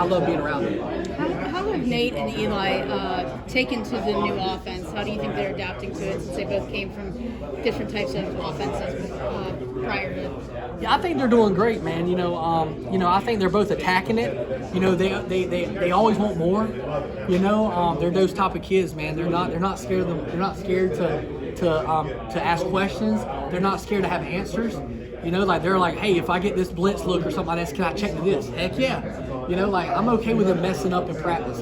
I love being around them. How have Nate and Eli taken to the new offense? How do you think they're adapting to it since they both came from different types of offenses prior to? Yeah, I think they're doing great, man. I think they're both attacking it. They always want more. They're those type of kids, man. They're not scared of them. They're not scared to ask questions. They're not scared to have answers. They're like, hey, if I get this blitz look or something like this, can I check to this? Heck yeah. I'm okay with him messing up in practice.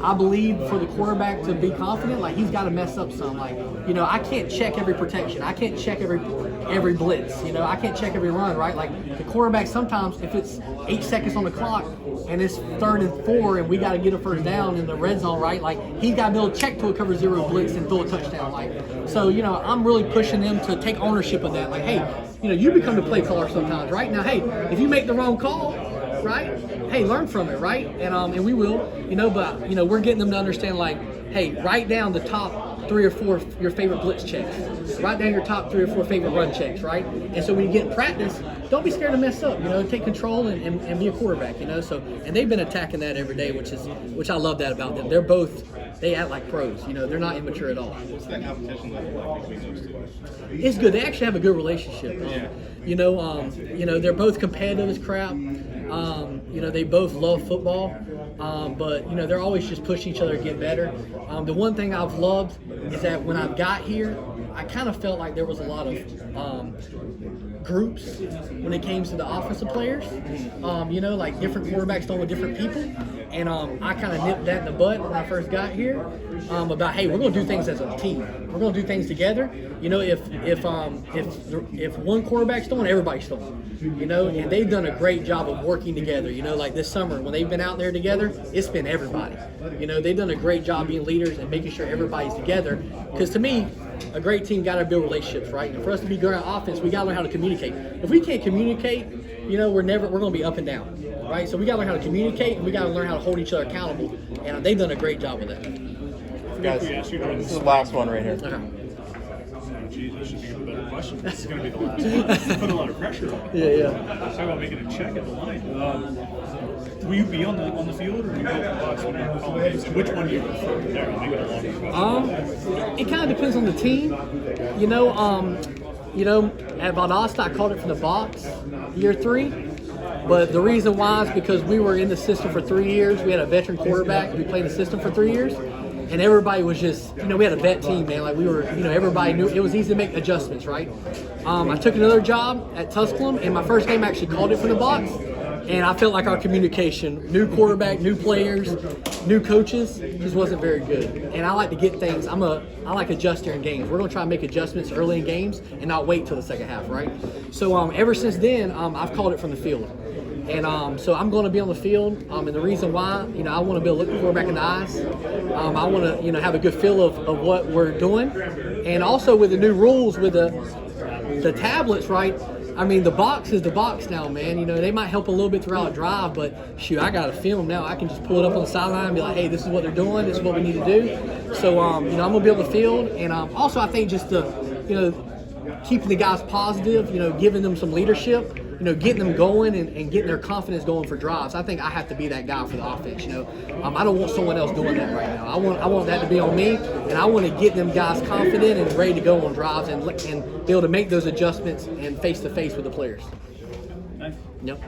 I believe for the quarterback to be confident, he's got to mess up some. I can't check every protection. I can't check every blitz. I can't check every run, right? The quarterback sometimes, if it's 8 seconds on the clock and it's 3rd and 4 and we got to get a first down in the red zone, right? He's got to be able to check to a cover 0 blitz and throw a touchdown. I'm really pushing them to take ownership of that. Hey, you become the play caller sometimes, right? Now, hey, if you make the wrong call, right? Hey, learn from it, right? And we will, but we're getting them to understand, hey, write down the top 3 or 4 your favorite blitz checks. Write down your top 3 or 4 favorite run checks, right? And so when you get in practice, don't be scared to mess up, take control and be a quarterback, and they've been attacking that every day, which I love that about them. They act like pros, they're not immature at all. What's that competition level between those two? It's good. They actually have a good relationship. They're both competitive as crap. They both love football, but they're always just pushing each other to get better. The one thing I've loved is that when I got here, I kind of felt like there was a lot of groups when it came to the offensive players. Different quarterbacks done with different people, and I kind of nipped that in the bud when I first got here. About, hey, we're going to do things as a team. We're going to do things together. If one quarterback's throwing, everybody's throwing. And they've done a great job of working together. This summer when they've been out there together, it's been everybody. They've done a great job being leaders and making sure everybody's together. Because to me, a great team got to build relationships, right? And for us to be good at offense, we got to learn how to communicate. If we can't communicate, we're going to be up and down, right? So we got to learn how to communicate, and we got to learn how to hold each other accountable. And they've done a great job with that. Guys, this is the last one right here. Okay. Geez, I should think of a better question. This is going to be the last one. You put a lot of pressure on it. Yeah. Talk about making a check at the line. Will you be on the field, or do you go to the box when you're calling games? And which one do you prefer? There, I'll make it a longer question. It kind of depends on the team. At Valdosta, I called it from the box year 3. But the reason why is because we were in the system for 3 years. We had a veteran quarterback. We played the system for 3 years. And everybody was just, we had a vet team, man. We were, everybody knew it was easy to make adjustments, right? I took another job at Tusculum, and my first game I actually called it from the box. And I felt like our communication, new quarterback, new players, new coaches, just wasn't very good. And I like to get things, I like adjusting in games. We're going to try and make adjustments early in games and not wait till the second half, right? So ever since then, I've called it from the field. And so I'm going to be on the field, and the reason why, I want to be able to look the quarterback in the eyes. I want to, have a good feel of what we're doing. And also with the new rules with the tablets, right? The box is the box now, man. They might help a little bit throughout a drive, but shoot, I got to film now. I can just pull it up on the sideline and be like, hey, this is what they're doing. This is what we need to do. So, I'm going to be on the field. And also I think just keeping the guys positive, giving them some leadership, getting them going and getting their confidence going for drives. I think I have to be that guy for the offense, I don't want someone else doing that right now. I want that to be on me, and I want to get them guys confident and ready to go on drives and be able to make those adjustments and face-to-face with the players. Nice. Yep.